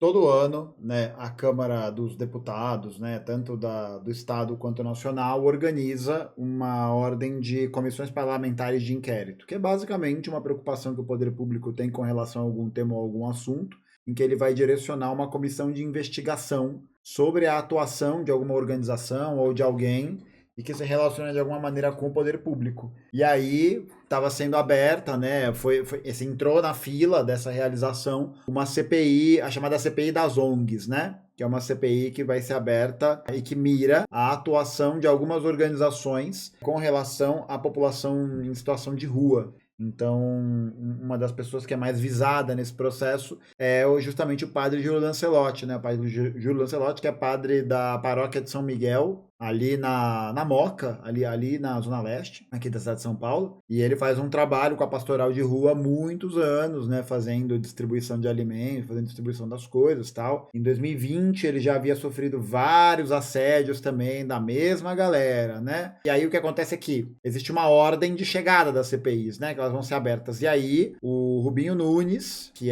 todo ano, né, a Câmara dos Deputados, né, tanto do Estado quanto nacional, organiza uma ordem de comissões parlamentares de inquérito, que é basicamente uma preocupação que o poder público tem com relação a algum tema ou algum assunto, em que ele vai direcionar uma comissão de investigação sobre a atuação de alguma organização ou de alguém e que se relaciona de alguma maneira com o poder público. E aí estava sendo aberta, né? Entrou na fila dessa realização uma CPI, a chamada CPI das ONGs, né? Que é uma CPI que vai ser aberta e que mira a atuação de algumas organizações com relação à população em situação de rua. Então, uma das pessoas que é mais visada nesse processo é justamente o padre Júlio Lancelotti, né? O padre Júlio Lancelotti, que é padre da paróquia de São Miguel, ali na Moca, ali na Zona Leste, aqui da cidade de São Paulo. E ele faz um trabalho com a pastoral de rua há muitos anos, né? Fazendo distribuição de alimentos, fazendo distribuição das coisas e tal. Em 2020, ele já havia sofrido vários assédios também da mesma galera, né? E aí o que acontece é que existe uma ordem de chegada das CPIs, né? Que elas vão ser abertas. E aí, o Rubinho Nunes, que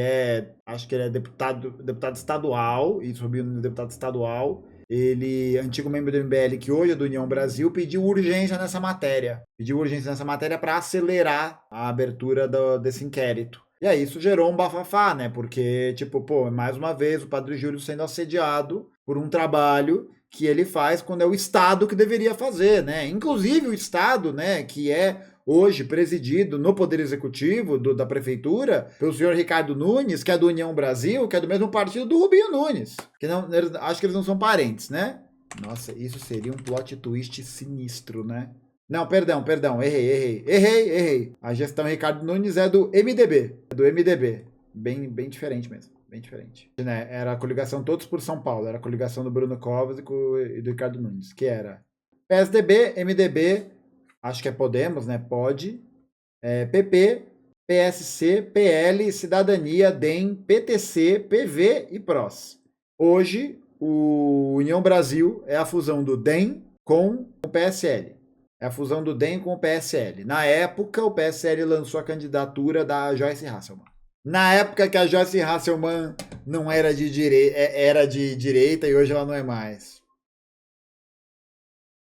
acho que ele é deputado estadual, isso, Rubinho Nunes é deputado estadual, ele, antigo membro do MBL, que hoje é do União Brasil, pediu urgência nessa matéria. Pediu urgência nessa matéria para acelerar a abertura desse inquérito. E aí isso gerou um bafafá, né? Porque, mais uma vez, o Padre Júlio sendo assediado por um trabalho que ele faz quando é o Estado que deveria fazer, né? Inclusive o Estado, né, que é hoje presidido no Poder Executivo da Prefeitura pelo senhor Ricardo Nunes, que é do União Brasil, que é do mesmo partido do Rubinho Nunes. Que não, acho que eles não são parentes, né? Nossa, isso seria um plot twist sinistro, né? Não, perdão, errei. A gestão Ricardo Nunes é do MDB. É do MDB. Bem diferente mesmo. Bem diferente. Né? Era a coligação Todos por São Paulo. Era a coligação do Bruno Covas e do Ricardo Nunes. Que era PSDB, MDB, acho que é Podemos, né? Pode. PP, PSC, PL, Cidadania, DEM, PTC, PV e PROS. Hoje, o União Brasil é a fusão do DEM com o PSL. É a fusão do DEM com o PSL. Na época, o PSL lançou a candidatura da Joyce Hasselmann. Na época que a Joyce Hasselmann não era era de direita e hoje ela não é mais.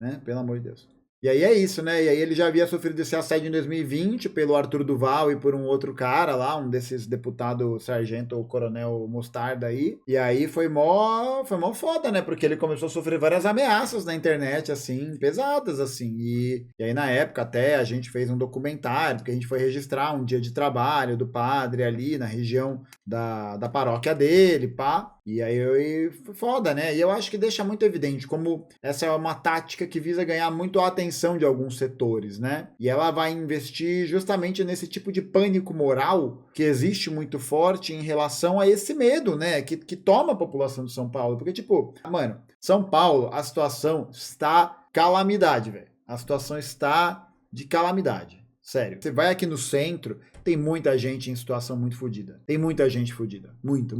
Né? Pelo amor de Deus. E aí é isso, né? E aí ele já havia sofrido esse assédio em 2020 pelo Arthur Duval e por um outro cara lá, um desses deputados sargento ou coronel mostarda aí. E aí foi mó foda, né? Porque ele começou a sofrer várias ameaças na internet, assim, pesadas, assim. E aí na época até a gente fez um documentário, porque a gente foi registrar um dia de trabalho do padre ali na região da paróquia dele, pá. E aí foi foda, né? E eu acho que deixa muito evidente como essa é uma tática que visa ganhar muito a atenção de alguns setores, né? E ela vai investir justamente nesse tipo de pânico moral que existe muito forte em relação a esse medo, né? Que toma a população de São Paulo. Porque, mano, São Paulo, a situação está calamidade, velho. A situação está de calamidade. Sério. Você vai aqui no centro, tem muita gente em situação muito fodida. Tem muita gente fodida. Muita.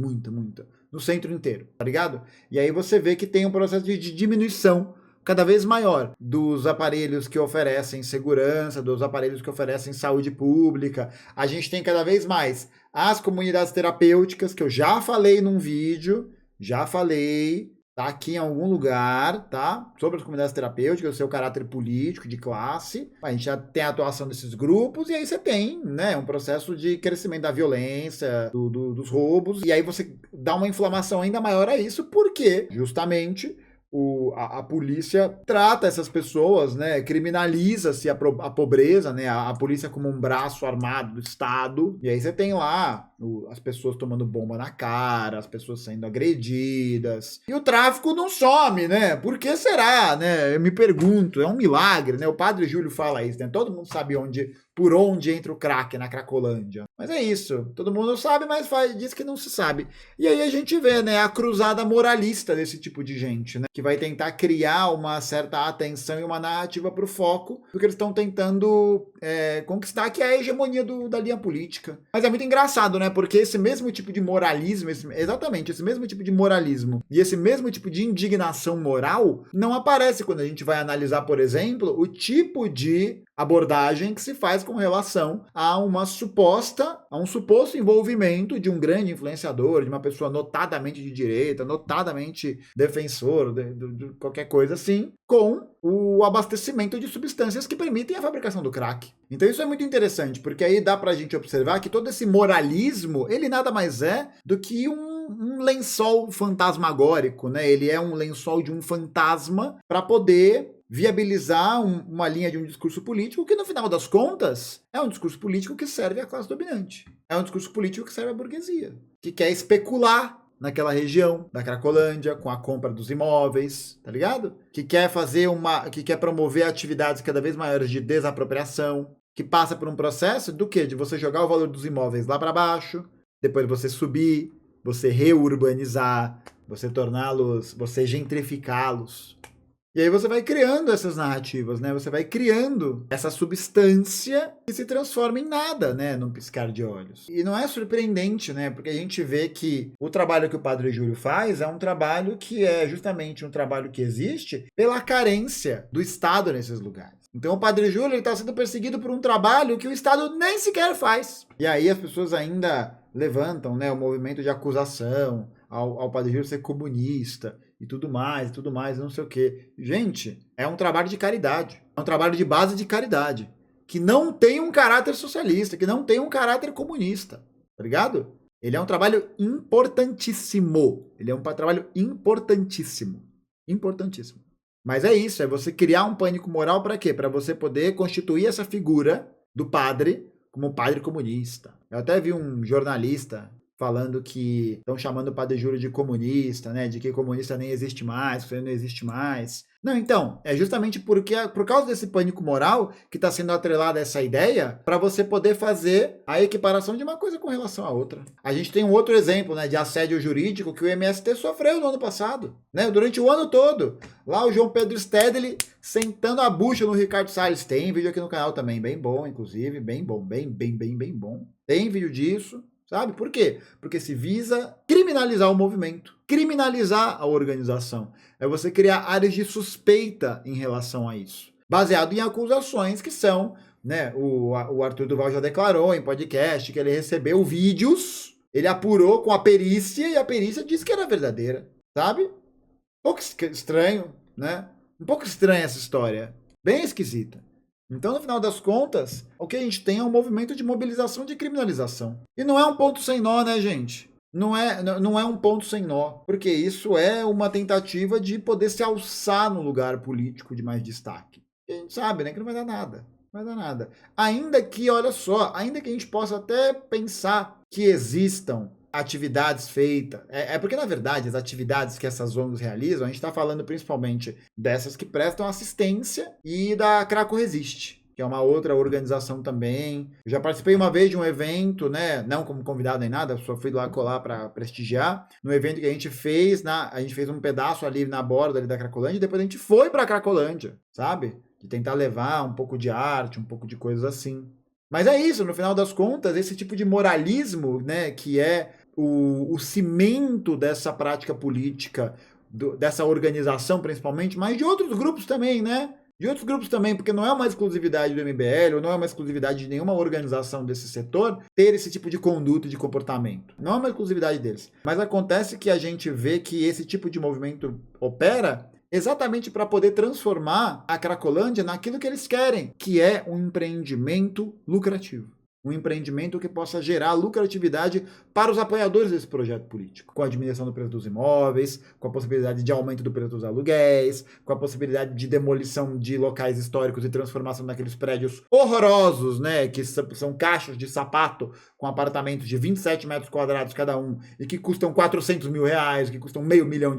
No centro inteiro, tá ligado? E aí você vê que tem um processo de diminuição cada vez maior dos aparelhos que oferecem segurança, dos aparelhos que oferecem saúde pública. A gente tem cada vez mais as comunidades terapêuticas, que eu já falei num vídeo, tá aqui em algum lugar, tá? Sobre as comunidades terapêuticas, o seu caráter político, de classe. A gente já tem a atuação desses grupos, e aí você tem, né, um processo de crescimento da violência, dos roubos, e aí você dá uma inflamação ainda maior a isso, porque justamente a polícia trata essas pessoas, né, criminaliza-se a pobreza, né, a polícia como um braço armado do Estado, e aí você tem lá as pessoas tomando bomba na cara, as pessoas sendo agredidas, e o tráfico não some, né, por que será, né, eu me pergunto, é um milagre, né, o Padre Júlio fala isso, né, todo mundo sabe por onde entra o crack na Cracolândia, mas é isso, todo mundo sabe, mas diz que não se sabe, e aí a gente vê, né, a cruzada moralista desse tipo de gente, né, que vai tentar criar uma certa atenção e uma narrativa para o foco do que eles estão tentando conquistar, que é a hegemonia da linha política. Mas é muito engraçado, né? Porque esse mesmo tipo de moralismo, esse mesmo tipo de moralismo e esse mesmo tipo de indignação moral não aparece quando a gente vai analisar, por exemplo, o tipo de abordagem que se faz com relação a um suposto envolvimento de um grande influenciador, de uma pessoa notadamente de direita, notadamente defensor de qualquer coisa assim, com o abastecimento de substâncias que permitem a fabricação do crack. Então isso é muito interessante, porque aí dá pra gente observar que todo esse moralismo, ele nada mais é do que um lençol fantasmagórico, né? Ele é um lençol de um fantasma para poder viabilizar uma linha de um discurso político que, no final das contas, é um discurso político que serve à classe dominante. É um discurso político que serve à burguesia, que quer especular naquela região da Cracolândia com a compra dos imóveis, tá ligado? Que quer promover atividades cada vez maiores de desapropriação, que passa por um processo do quê? De você jogar o valor dos imóveis lá para baixo, depois você subir, você reurbanizar, você torná-los, você gentrificá-los. E aí você vai criando essas narrativas, né? Você vai criando essa substância que se transforma em nada, né? Num piscar de olhos. E não é surpreendente, né? Porque a gente vê que o trabalho que o Padre Júlio faz é um trabalho que é justamente um trabalho que existe pela carência do Estado nesses lugares. Então o Padre Júlio está sendo perseguido por um trabalho que o Estado nem sequer faz. E aí as pessoas ainda levantam, né, o movimento de acusação ao Padre Júlio ser comunista e tudo mais, não sei o quê. Gente, é um trabalho de caridade. É um trabalho de base de caridade. Que não tem um caráter socialista, que não tem um caráter comunista. Tá ligado? Ele é um trabalho importantíssimo. Ele é um trabalho importantíssimo. Importantíssimo. Mas é isso, é você criar um pânico moral para quê? Para você poder constituir essa figura do padre como padre comunista. Eu até vi um jornalista falando que estão chamando o Padre Júlio de comunista, né? De que comunista nem existe mais, que ele não existe mais. Não, então, é justamente por causa desse pânico moral que está sendo atrelada essa ideia para você poder fazer a equiparação de uma coisa com relação à outra. A gente tem um outro exemplo, né, de assédio jurídico que o MST sofreu no ano passado, né? Durante o ano todo. Lá o João Pedro Stedley sentando a bucha no Ricardo Salles. Tem vídeo aqui no canal também, bem bom, inclusive, bem bom, bem bom. Tem vídeo disso. Sabe? Por quê? Porque se visa criminalizar o movimento, criminalizar a organização. É você criar áreas de suspeita em relação a isso. Baseado em acusações que são, né? O Arthur Duval já declarou em podcast que ele recebeu vídeos, ele apurou com a perícia e a perícia disse que era verdadeira. Sabe? Um pouco estranho, né? Um pouco estranha essa história. Bem esquisita. Então, no final das contas, o que a gente tem é um movimento de mobilização de criminalização. E não é um ponto sem nó, né, gente? Não é um ponto sem nó, porque isso é uma tentativa de poder se alçar no lugar político de mais destaque. E a gente sabe, né, que não vai dar nada. Não vai dar nada. Ainda que, olha só, ainda que a gente possa até pensar que existam atividades feitas. Porque, na verdade, as atividades que essas ONGs realizam, a gente está falando principalmente dessas que prestam assistência e da Craco Resiste, que é uma outra organização também. Eu já participei uma vez de um evento, né? Não como convidado nem nada, só fui lá colar para prestigiar. No evento que a gente fez, a gente fez um pedaço ali na borda ali da Cracolândia e depois a gente foi para a Cracolândia, sabe? De tentar levar um pouco de arte, um pouco de coisas assim. Mas é isso, no final das contas, esse tipo de moralismo, né, que é o cimento dessa prática política, dessa organização principalmente, mas de outros grupos também, né? De outros grupos também, porque não é uma exclusividade do MBL, ou não é uma exclusividade de nenhuma organização desse setor ter esse tipo de conduta e de comportamento. Não é uma exclusividade deles. Mas acontece que a gente vê que esse tipo de movimento opera exatamente para poder transformar a Cracolândia naquilo que eles querem, que é um empreendimento lucrativo. Um empreendimento que possa gerar lucratividade para os apoiadores desse projeto político, com a diminuição do preço dos imóveis, com a possibilidade de aumento do preço dos aluguéis, com a possibilidade de demolição de locais históricos e transformação daqueles prédios horrorosos, né, que são caixas de sapato com apartamentos de 27 metros quadrados cada um e que custam 400 mil reais, que custam R$500 mil,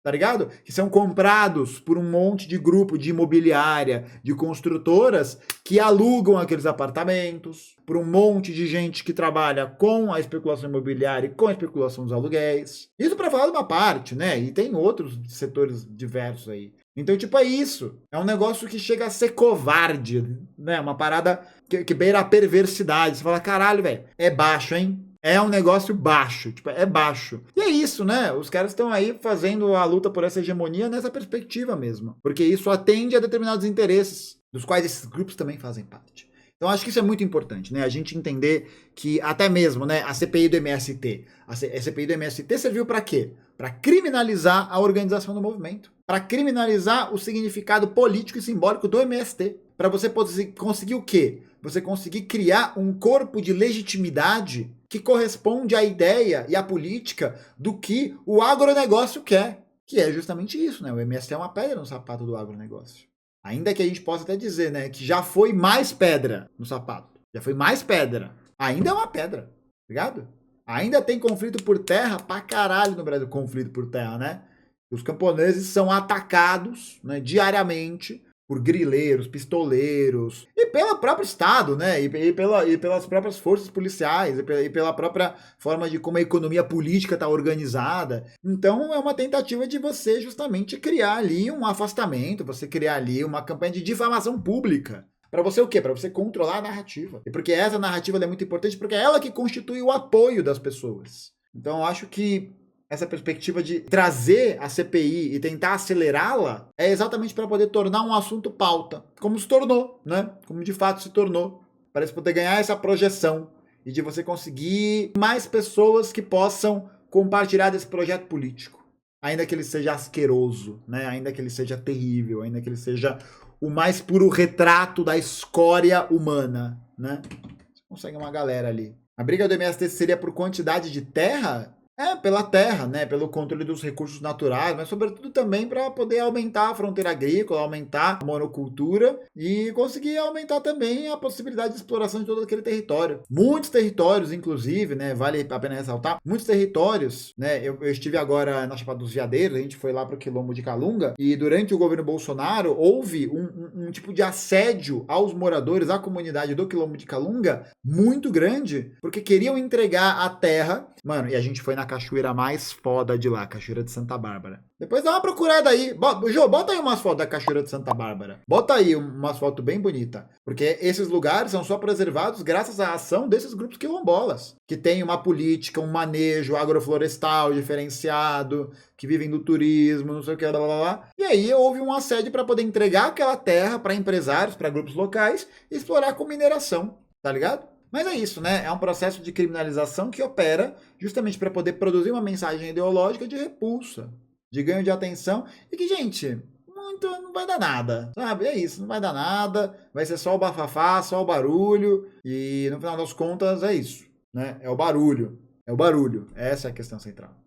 tá ligado? Que são comprados por um monte de grupo de imobiliária, de construtoras que alugam aqueles apartamentos, por um monte de gente que trabalha com a especulação imobiliária e com a especulação dos aluguéis. Isso para falar de uma parte, né? E tem outros setores diversos aí. Então, tipo, é isso. É um negócio que chega a ser covarde, né? Uma parada que beira a perversidade. Você fala, caralho, velho, é baixo, hein? é um negócio baixo, tipo, é baixo. E é isso, né? Os caras estão aí fazendo a luta por essa hegemonia nessa perspectiva mesmo. Porque isso atende a determinados interesses, dos quais esses grupos também fazem parte. Então acho que isso é muito importante, né? A gente entender que até mesmo, né, a CPI do MST, a CPI do MST serviu para quê? Para criminalizar a organização do movimento, para criminalizar o significado político e simbólico do MST, para você conseguir o quê? Você conseguir criar um corpo de legitimidade que corresponde à ideia e à política do que o agronegócio quer, que é justamente isso, né? O MST é uma pedra no sapato do agronegócio. Ainda que a gente possa até dizer, né, que já foi mais pedra no sapato. Já foi mais pedra. Ainda é uma pedra, ligado? Ainda tem conflito por terra pra caralho no Brasil. Conflito por terra, né? Os camponeses são atacados, né, diariamente por grileiros, pistoleiros, e pelo próprio Estado, né? E pelas próprias forças policiais, e pela própria forma de como a economia política está organizada. Então é uma tentativa de você justamente criar ali um afastamento, você criar ali uma campanha de difamação pública. Para você o quê? Para você controlar a narrativa. E porque essa narrativa é muito importante, porque é ela que constitui o apoio das pessoas. Então eu acho que essa perspectiva de trazer a CPI e tentar acelerá-la é exatamente para poder tornar um assunto pauta, como se tornou, né? Como de fato se tornou. Parece poder ganhar essa projeção e de você conseguir mais pessoas que possam compartilhar desse projeto político. Ainda que ele seja asqueroso, né? Ainda que ele seja terrível, ainda que ele seja o mais puro retrato da escória humana, né? Você consegue uma galera ali. A briga do MST seria por quantidade de terra? É, pela terra, né? Pelo controle dos recursos naturais, mas sobretudo também para poder aumentar a fronteira agrícola, aumentar a monocultura e conseguir aumentar também a possibilidade de exploração de todo aquele território. Muitos territórios, inclusive, né? Vale a pena ressaltar, muitos territórios, né? Eu estive agora na Chapada dos Veadeiros, a gente foi lá para o Quilombo de Calunga e durante o governo Bolsonaro houve um tipo de assédio aos moradores, à comunidade do Quilombo de Calunga muito grande, porque queriam entregar a terra. Mano, e a gente foi na cachoeira mais foda de lá, Cachoeira de Santa Bárbara. Depois dá uma procurada aí. Jô, bota aí umas fotos da Cachoeira de Santa Bárbara. Bota aí umas fotos bem bonitas. Porque esses lugares são só preservados graças à ação desses grupos quilombolas. Que tem uma política, um manejo agroflorestal diferenciado, que vivem do turismo, não sei o que, blá, blá, blá. E aí houve um assédio para poder entregar aquela terra para empresários, para grupos locais, e explorar com mineração. Tá ligado? Mas é isso, né? É um processo de criminalização que opera justamente para poder produzir uma mensagem ideológica de repulsa, de ganho de atenção e que, gente, muito não vai dar nada, sabe? É isso, não vai dar nada, vai ser só o bafafá, só o barulho e no final das contas é isso, né? É o barulho, essa é a questão central.